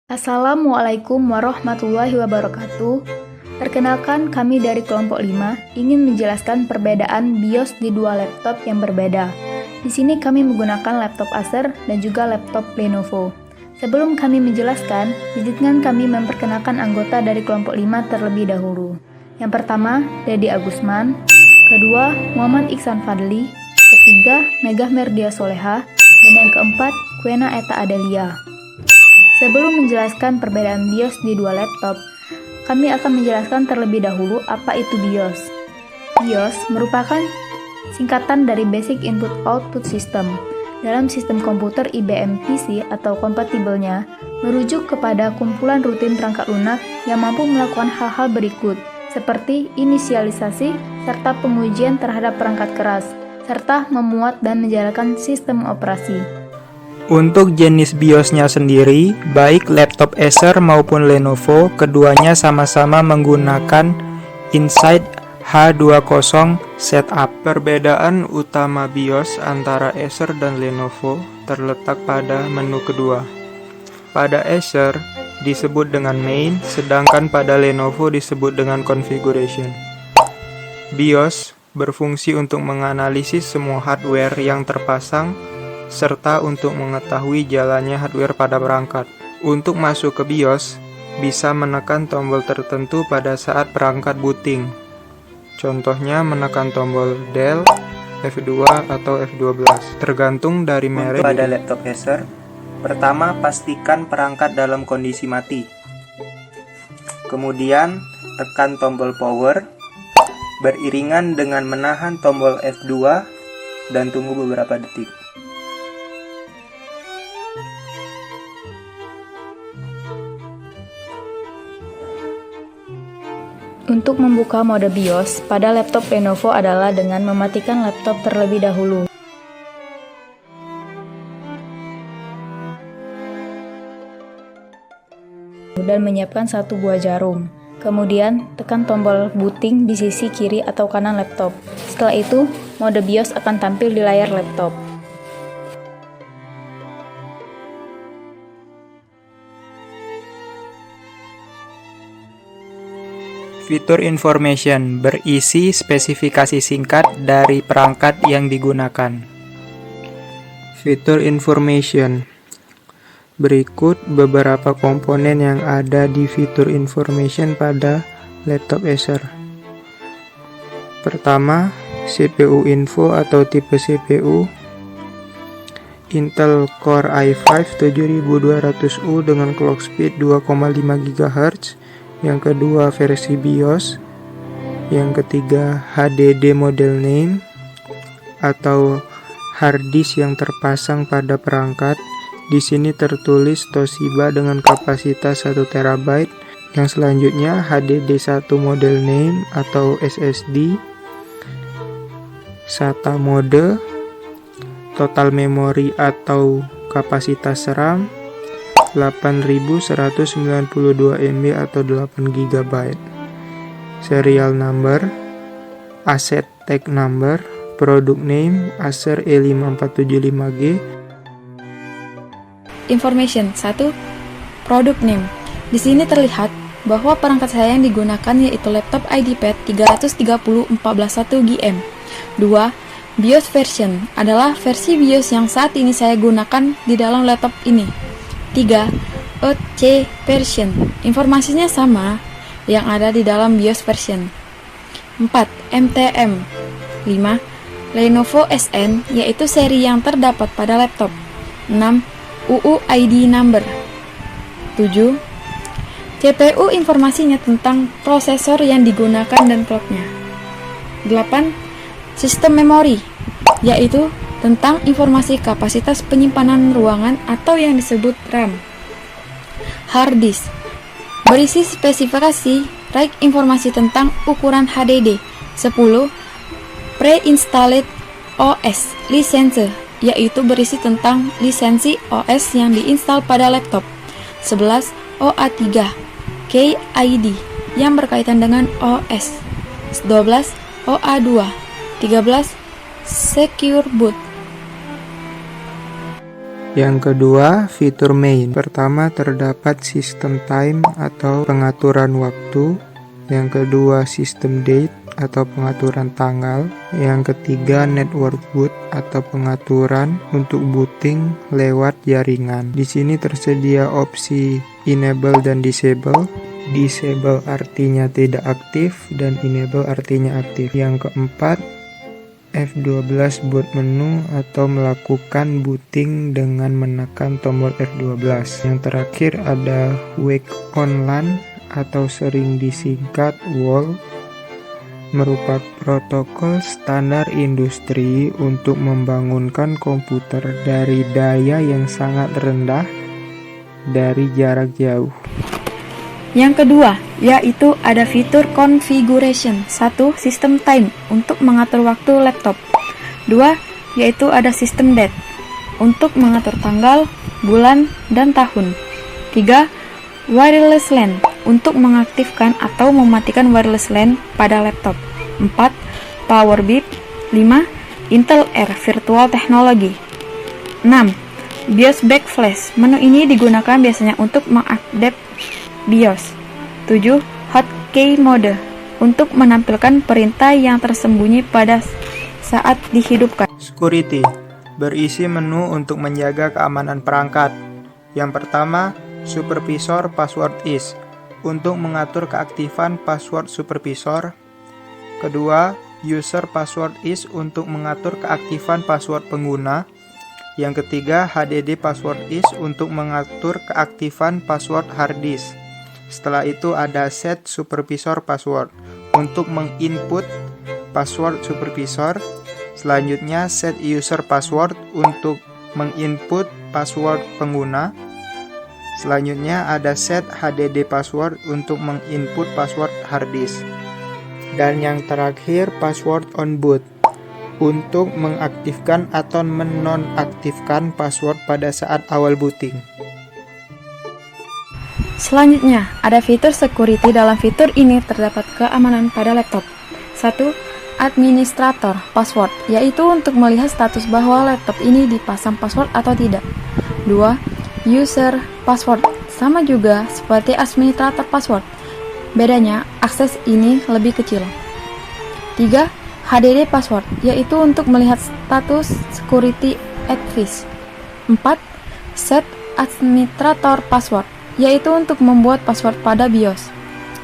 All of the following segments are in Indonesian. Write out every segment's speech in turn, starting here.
Assalamualaikum warahmatullahi wabarakatuh. Perkenalkan, kami dari kelompok 5 ingin menjelaskan perbedaan BIOS di dua laptop yang berbeda. Di sini kami menggunakan laptop Acer dan juga laptop Lenovo. Sebelum kami menjelaskan, izinkan kami memperkenalkan anggota dari kelompok 5 terlebih dahulu. Yang pertama, Dedi Agusman. Kedua, Muhammad Iksan Fadli. Ketiga, Megah Merdia Soleha. Dan yang keempat, Kuena Eta Adelia. Sebelum menjelaskan perbedaan BIOS di dua laptop, kami akan menjelaskan terlebih dahulu apa itu BIOS. BIOS merupakan singkatan dari Basic Input Output System. Dalam sistem komputer IBM PC atau kompatibelnya, merujuk kepada kumpulan rutin perangkat lunak yang mampu melakukan hal-hal berikut, seperti inisialisasi serta pengujian terhadap perangkat keras, serta memuat dan menjalankan sistem operasi. Untuk jenis BIOS-nya sendiri, baik laptop Acer maupun Lenovo, keduanya sama-sama menggunakan Insight H20 setup. Perbedaan utama BIOS antara Acer dan Lenovo terletak pada menu kedua. Pada Acer disebut dengan Main, sedangkan pada Lenovo disebut dengan Configuration. BIOS berfungsi untuk menganalisis semua hardware yang terpasang serta untuk mengetahui jalannya hardware pada perangkat. Untuk masuk ke BIOS, bisa menekan tombol tertentu pada saat perangkat booting. Contohnya menekan tombol Del, F2 atau F12, tergantung dari merek. Pada laptop Acer, pertama pastikan perangkat dalam kondisi mati. Kemudian tekan tombol power, beriringan dengan menahan tombol F2 dan tunggu beberapa detik. Untuk membuka mode BIOS pada laptop Lenovo adalah dengan mematikan laptop terlebih dahulu. Dan menyiapkan satu buah jarum. Kemudian, tekan tombol booting di sisi kiri atau kanan laptop. Setelah itu, mode BIOS akan tampil di layar laptop. Fitur information berisi spesifikasi singkat dari perangkat yang digunakan. Fitur information. Berikut beberapa komponen yang ada di fitur information pada laptop Acer. Pertama, CPU info atau tipe CPU Intel Core i5 7200U dengan clock speed 2,5 GHz. Yang kedua, versi BIOS. Yang ketiga, HDD model name atau hard disk yang terpasang pada perangkat. Di sini tertulis Toshiba dengan kapasitas 1 TB. Yang selanjutnya, HDD 1 model name atau SSD. SATA mode, total memori atau kapasitas RAM 8192 MB atau 8 GB. Serial number, asset tag number, product name Acer E5475G. Information 1. Product name. Di sini terlihat bahwa perangkat saya yang digunakan yaitu laptop IdeaPad 330/141GM. 2. BIOS version adalah versi BIOS yang saat ini saya gunakan di dalam laptop ini. 3. OC version. Informasinya sama yang ada di dalam BIOS version. 4. MTM. 5. Lenovo SN, yaitu seri yang terdapat pada laptop. 6. UUID number. 7. CPU, informasinya tentang prosesor yang digunakan dan clocknya. 8. Sistem memori, yaitu tentang informasi kapasitas penyimpanan ruangan atau yang disebut RAM. Hard disk berisi spesifikasi RAID, informasi tentang ukuran HDD. 10. Pre-installed OS lisensi, yaitu berisi tentang lisensi OS yang diinstal pada laptop. 11. OA3 KID yang berkaitan dengan OS. 12. OA2. 13. Secure boot. Yang kedua, fitur main. Pertama, terdapat sistem time atau pengaturan waktu. Yang kedua, sistem date atau pengaturan tanggal. Yang ketiga, network boot atau pengaturan untuk booting lewat jaringan. Di sini tersedia opsi enable dan disable. Disable artinya tidak aktif dan enable artinya aktif. Yang keempat, F12 boot menu atau melakukan booting dengan menekan tombol F12. Yang terakhir ada wake on LAN atau sering disingkat WAL, merupakan protokol standar industri untuk membangunkan komputer dari daya yang sangat rendah dari jarak jauh. Yang kedua, yaitu ada fitur configuration. 1. System time untuk mengatur waktu laptop. 2. Yaitu ada system date untuk mengatur tanggal, bulan, dan tahun. 3. Wireless LAN untuk mengaktifkan atau mematikan wireless LAN pada laptop. 4. Power bit. 5. Intel Air Virtual Technology. 6. BIOS Backflash. Menu ini digunakan biasanya untuk mengupdate BIOS. 7. Hotkey mode untuk menampilkan perintah yang tersembunyi pada saat dihidupkan. Security berisi menu untuk menjaga keamanan perangkat. Yang pertama, Supervisor Password is untuk mengatur keaktifan password supervisor. Kedua, User Password is untuk mengatur keaktifan password pengguna. Yang ketiga, HDD Password is untuk mengatur keaktifan password hard disk. Setelah itu ada Set Supervisor Password untuk menginput password supervisor. Selanjutnya Set User Password untuk menginput password pengguna. Selanjutnya ada Set HDD Password untuk menginput password hard disk. Dan yang terakhir Password on boot untuk mengaktifkan atau menonaktifkan password pada saat awal booting. Selanjutnya, ada fitur security. Dalam fitur ini terdapat keamanan pada laptop. 1. Administrator password, yaitu untuk melihat status bahwa laptop ini dipasang password atau tidak. 2. User password, sama juga seperti administrator password. Bedanya, akses ini lebih kecil. 3. HDD password, yaitu untuk melihat status security advice. 4. Set administrator password, yaitu untuk membuat password pada BIOS.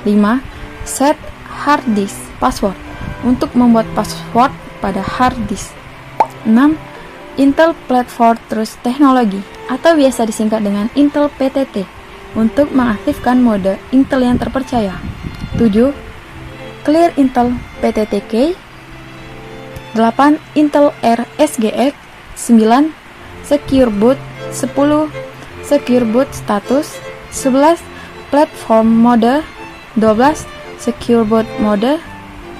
5. Set hard disk password, untuk membuat password pada hard disk. 6. Intel Platform Trust Technology atau biasa disingkat dengan Intel PTT untuk mengaktifkan mode Intel yang terpercaya. 7. Clear Intel PTT Key. 8. Intel Air SGX. 9. Secure Boot. 10. Secure Boot Status. 11. Platform Mode. 12. Secure Boot Mode.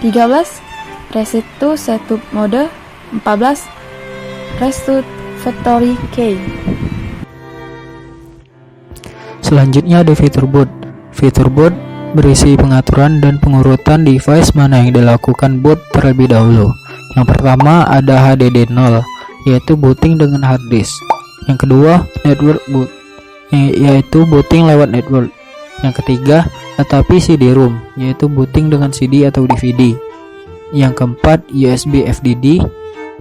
13. Reset to Setup Mode. 14. Restore Factory Key. Selanjutnya ada fitur boot. Fitur boot berisi pengaturan dan pengurutan device mana yang dilakukan boot terlebih dahulu. Yang pertama ada HDD 0, yaitu booting dengan hard disk. Yang kedua, network boot, yaitu booting lewat network. Yang ketiga, tetapi CD-ROM, yaitu booting dengan CD atau DVD. Yang keempat, USB FDD,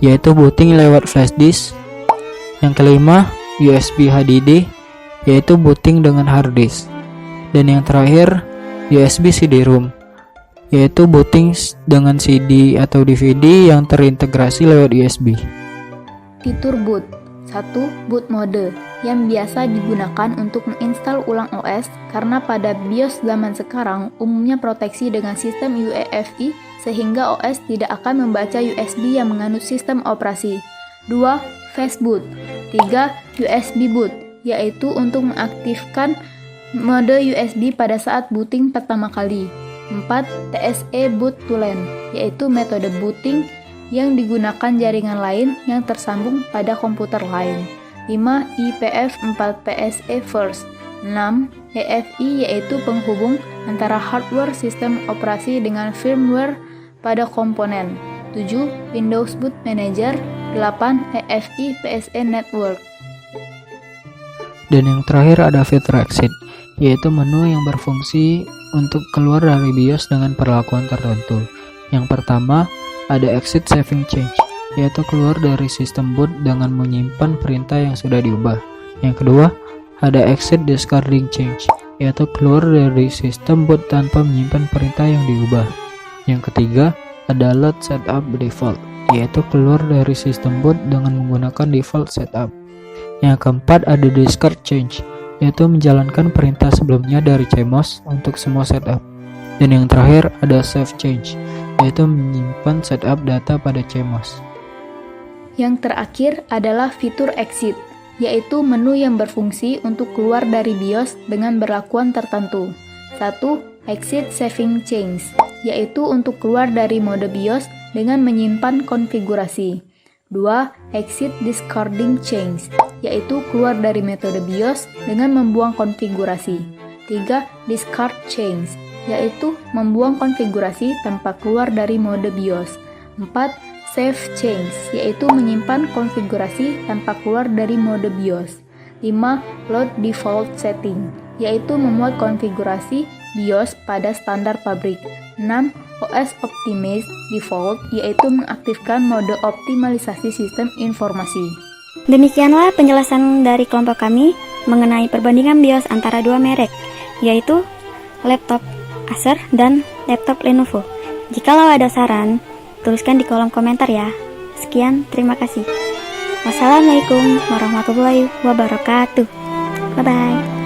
yaitu booting lewat flash disk. Yang kelima, USB HDD, yaitu booting dengan hard disk. Dan yang terakhir, USB CD-ROM, yaitu booting dengan CD atau DVD yang terintegrasi lewat USB. Fitur boot. 1. Boot mode yang biasa digunakan untuk menginstal ulang OS karena pada BIOS zaman sekarang umumnya proteksi dengan sistem UEFI sehingga OS tidak akan membaca USB yang menganut sistem operasi. 2. Fast boot. 3. USB boot, yaitu untuk mengaktifkan mode USB pada saat booting pertama kali. 4. TSE boot to LAN, yaitu metode booting yang digunakan jaringan lain yang tersambung pada komputer lain. 5. IPF 4 PSE first. 6. EFI, yaitu penghubung antara hardware sistem operasi dengan firmware pada komponen. 7. Windows Boot Manager. 8. EFI PSE Network. Dan yang terakhir ada fitur exit, yaitu menu yang berfungsi untuk keluar dari BIOS dengan perlakuan tertentu. Yang pertama, ada exit saving change, yaitu keluar dari sistem boot dengan menyimpan perintah yang sudah diubah. Yang kedua, ada exit discarding change, yaitu keluar dari sistem boot tanpa menyimpan perintah yang diubah. Yang ketiga, ada load setup default, yaitu keluar dari sistem boot dengan menggunakan default setup. Yang keempat, ada discard change, yaitu menjalankan perintah sebelumnya dari CMOS untuk semua setup. Dan yang terakhir, ada save change, yaitu menyimpan setup data pada CMOS. Yang terakhir adalah fitur exit, yaitu menu yang berfungsi untuk keluar dari BIOS dengan berlakuan tertentu. 1. Exit saving change, yaitu untuk keluar dari mode BIOS dengan menyimpan konfigurasi. 2. Exit discarding change, yaitu keluar dari metode BIOS dengan membuang konfigurasi. 3. Discard change, yaitu membuang konfigurasi tanpa keluar dari mode BIOS. 4. Save change, yaitu menyimpan konfigurasi tanpa keluar dari mode BIOS. 5. Load default setting, yaitu memuat konfigurasi BIOS pada standar pabrik. 6. OS Optimize Default, yaitu mengaktifkan mode optimalisasi sistem informasi. Demikianlah penjelasan dari kelompok kami mengenai perbandingan BIOS antara dua merek, yaitu laptop Acer dan laptop Lenovo. Jikalau ada saran, tuliskan di kolom komentar ya. Sekian, terima kasih. Wassalamualaikum warahmatullahi wabarakatuh. Bye-bye.